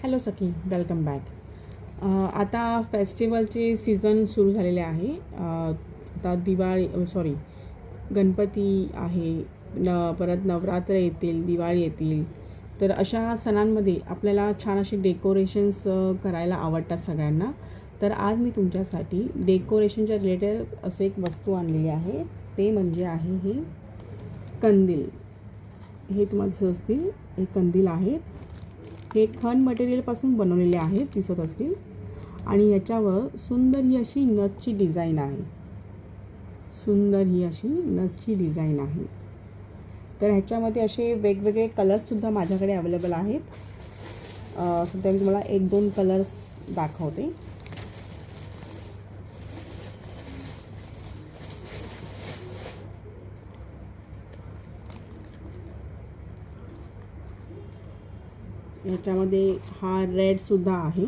Hello सखी, welcome back. आता फेस्टिवलचे season सुरू झालेले आहे. आता गणपती आहे, परत नवरात्र येतील, दिवाळी येतील. तर अशा सणांमध्ये आपल्याला छान असे डेकोरेशन्स करायला आवडतात सगळ्यांना. तर आज मी तुमच्यासाठी डेकोरेशनच्या रिलेटेड असे एक वस्तू आणलेली आहे. ते म्हणजे आहे हे कंदील. हे तुम्हाला दिसत असतील, हे कंदील आहेत. हे खण मटेरियलपासून बनवलेले आहेत, दिसत असतील. आणि याच्यावर सुंदर ही अशी नथची डिझाईन आहे. तर ह्याच्यामध्ये असे वेगवेगळे कलर्ससुद्धा माझ्याकडे अवेलेबल आहेत. सध्या मी तुम्हाला 1-2 कलर्स दाखवते. ह्याच्यामध्ये हा रेडसुद्धा आहे.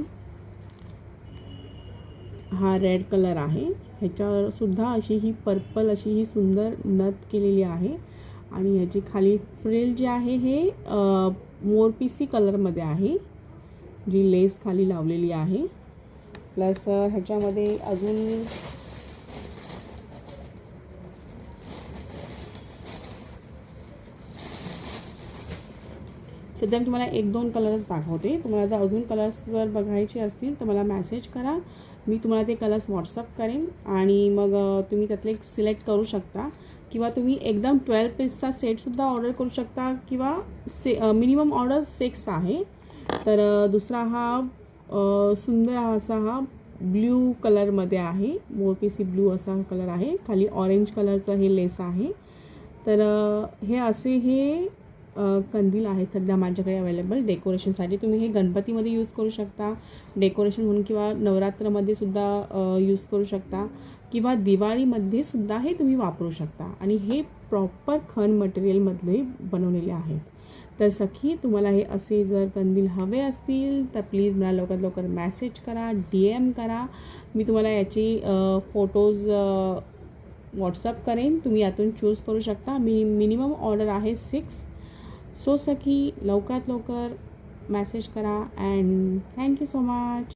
हा रेड कलर आहे. ह्याच्यावर सुद्धा अशी ही पर्पल अशी ही सुंदर नथ केलेली आहे. आणि ह्याची खाली फ्रिल जी आहे हे मोरपिसी कलरमध्ये आहे, जी लेस खाली लावलेली आहे. प्लस ह्याच्यामध्ये अजून सध्या मी तुम्हाला 1-2 कलर्स दाखवते. तुम्हाला जर अजून कलर्स जर बघायचे असतील तर मला मेसेज करा. मी तुम्हाला ते कलर्स व्हॉट्सअप करेन आणि मग तुम्ही त्यातले एक सिलेक्ट करू शकता. किंवा तुम्ही एकदम 12 पीसचा सेटसुद्धा ऑर्डर करू शकता. किंवा मिनिमम ऑर्डर 6 आहे. तर दुसरा हा सुंदर असा हा ब्ल्यू कलरमध्ये आहे. मोरपिसी ब्ल्यू असा कलर आहे. खाली ऑरेंज कलरचं हे लेस आहे. तर हे असे हे कंदील आहेत सध्या माझ्याकडे अवेलेबल डेकोरेशनसाठी. तुम्ही हे गणपतीमध्ये यूज करू शकता डेकोरेशन म्हणून, किंवा नवरात्रमध्ये सुद्धा यूज करू शकता, किंवा दिवाळीमध्ये सुद्धा हे तुम्ही वापरू शकता. आणि हे प्रॉपर खण मटेरियलमधले बनवलेले आहेत. तर सखी, तुम्हाला हे असे जर कंदील हवे असतील तर प्लीज मला लवकरात लवकर मेसेज करा, DM करा. मी तुम्हाला याची फोटोज व्हॉट्सअप करेन. तुम्ही यातून चूज करू शकता. मिनिमम ऑर्डर आहे 6. सो सखी, लवकरात लवकर मेसेज करा. And thank you so much.